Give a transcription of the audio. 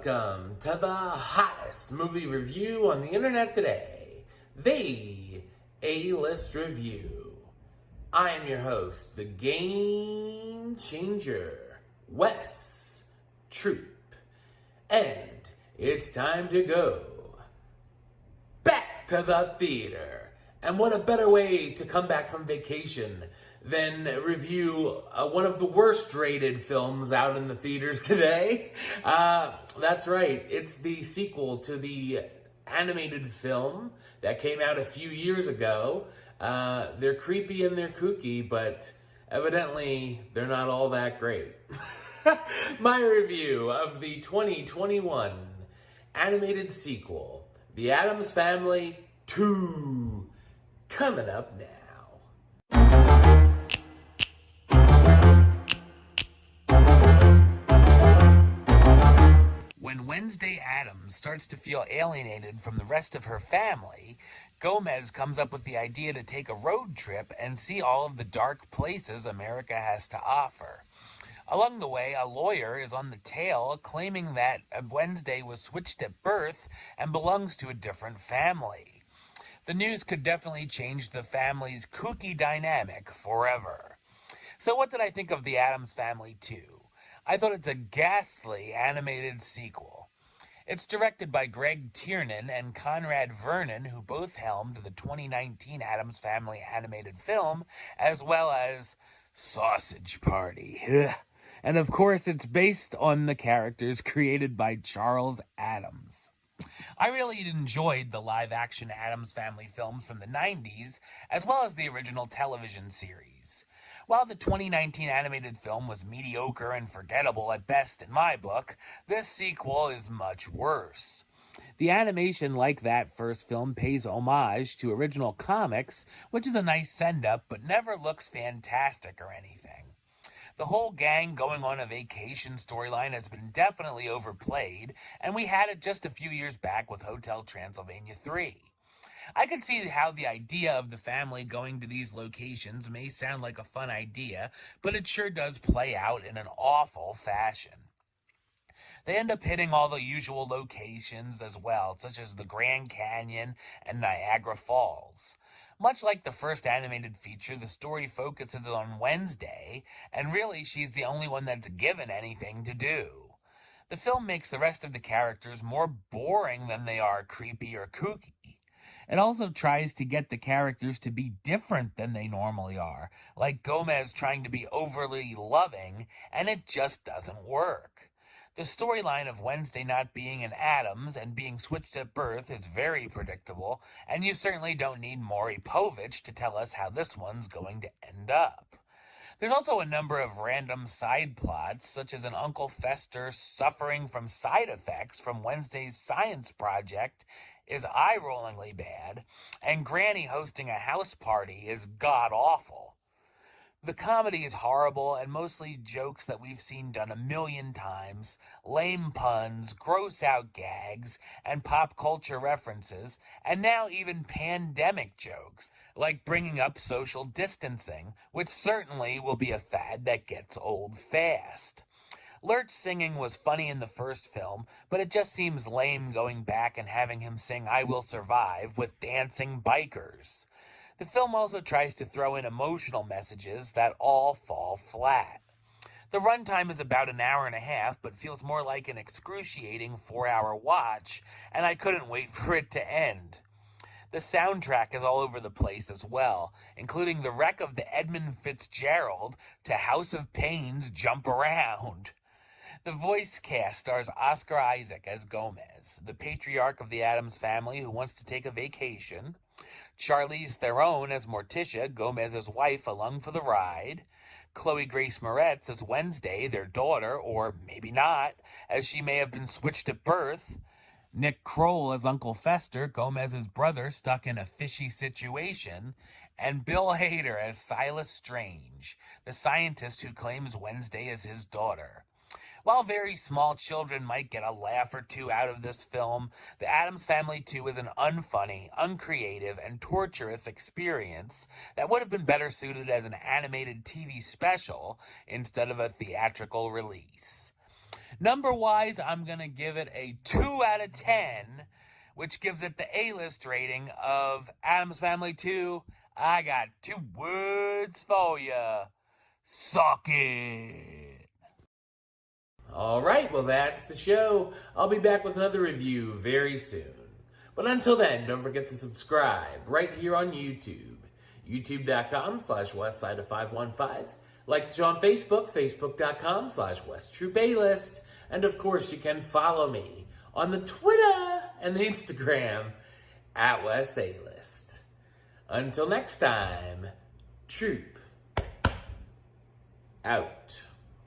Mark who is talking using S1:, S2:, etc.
S1: Welcome to the hottest movie review on the internet today, the A-List Review. I am your host, the Game Changer, Wes Troop, and it's time to go back to the theater. And what a better way to come back from vacation than review one of the worst rated films out in the theaters today. That's right, it's the sequel to the animated film that came out a few years ago. They're creepy and they're kooky, but evidently they're not all that great. My review of the 2021 animated sequel, The Addams Family 2, coming up now. When Wednesday Addams starts to feel alienated from the rest of her family, Gomez comes up with the idea to take a road trip and see all of the dark places America has to offer. Along the way, a lawyer is on the tail claiming that Wednesday was switched at birth and belongs to a different family. The news could definitely change the family's kooky dynamic forever. So what did I think of The Addams Family 2? I thought it's a ghastly animated sequel. It's directed by Greg Tiernan and Conrad Vernon, who both helmed the 2019 Addams Family animated film, as well as Sausage Party. And of course, it's based on the characters created by Charles Addams. I really enjoyed the live-action Addams Family films from the 90s, as well as the original television series. While the 2019 animated film was mediocre and forgettable at best in my book, this sequel is much worse. The animation, like that first film, pays homage to original comics, which is a nice send-up, but never looks fantastic or anything. The whole gang going on a vacation storyline has been definitely overplayed, and we had it just a few years back with Hotel Transylvania 3. I could see how the idea of the family going to these locations may sound like a fun idea, but it sure does play out in an awful fashion. They end up hitting all the usual locations as well, such as the Grand Canyon and Niagara Falls. Much like the first animated feature, the story focuses on Wednesday, and really she's the only one that's given anything to do. The film makes the rest of the characters more boring than they are creepy or kooky. It also tries to get the characters to be different than they normally are, like Gomez trying to be overly loving, and it just doesn't work. The storyline of Wednesday not being an Addams and being switched at birth is very predictable, and you certainly don't need Maury Povich to tell us how this one's going to end up. There's also a number of random side plots, such as an Uncle Fester suffering from side effects from Wednesday's science project is eye-rollingly bad, and Granny hosting a house party is god-awful. The comedy is horrible and mostly jokes that we've seen done a million times, lame puns, gross-out gags, and pop culture references, and now even pandemic jokes, like bringing up social distancing, which certainly will be a fad that gets old fast. Lurch's singing was funny in the first film, but it just seems lame going back and having him sing I Will Survive with dancing bikers. The film also tries to throw in emotional messages that all fall flat. The runtime is about an hour and a half, but feels more like an excruciating 4-hour watch, and I couldn't wait for it to end. The soundtrack is all over the place as well, including the wreck of the Edmund Fitzgerald to House of Pain's Jump Around. The voice cast stars Oscar Isaac as Gomez, the patriarch of the Addams family who wants to take a vacation, Charlize Theron as Morticia, Gomez's wife, along for the ride, Chloe Grace Moretz as Wednesday, their daughter, or maybe not, as she may have been switched at birth, Nick Kroll as Uncle Fester, Gomez's brother stuck in a fishy situation, and Bill Hader as Silas Strange, the scientist who claims Wednesday is his daughter. While very small children might get a laugh or two out of this film, The Addams Family 2 is an unfunny, uncreative, and torturous experience that would have been better suited as an animated TV special instead of a theatrical release. Number-wise, I'm going to give it a 2 out of 10, which gives it the A-list rating of Addams Family 2. I got 2 words for you. Suck it. All right, well, that's the show. I'll be back with another review very soon. But until then, don't forget to subscribe right here on YouTube. YouTube.com/WestsideOf515. Like the show on Facebook, Facebook.com/WestTroopaList. And of course, you can follow me on the Twitter and the Instagram at West A-List. Until next time, Troop out.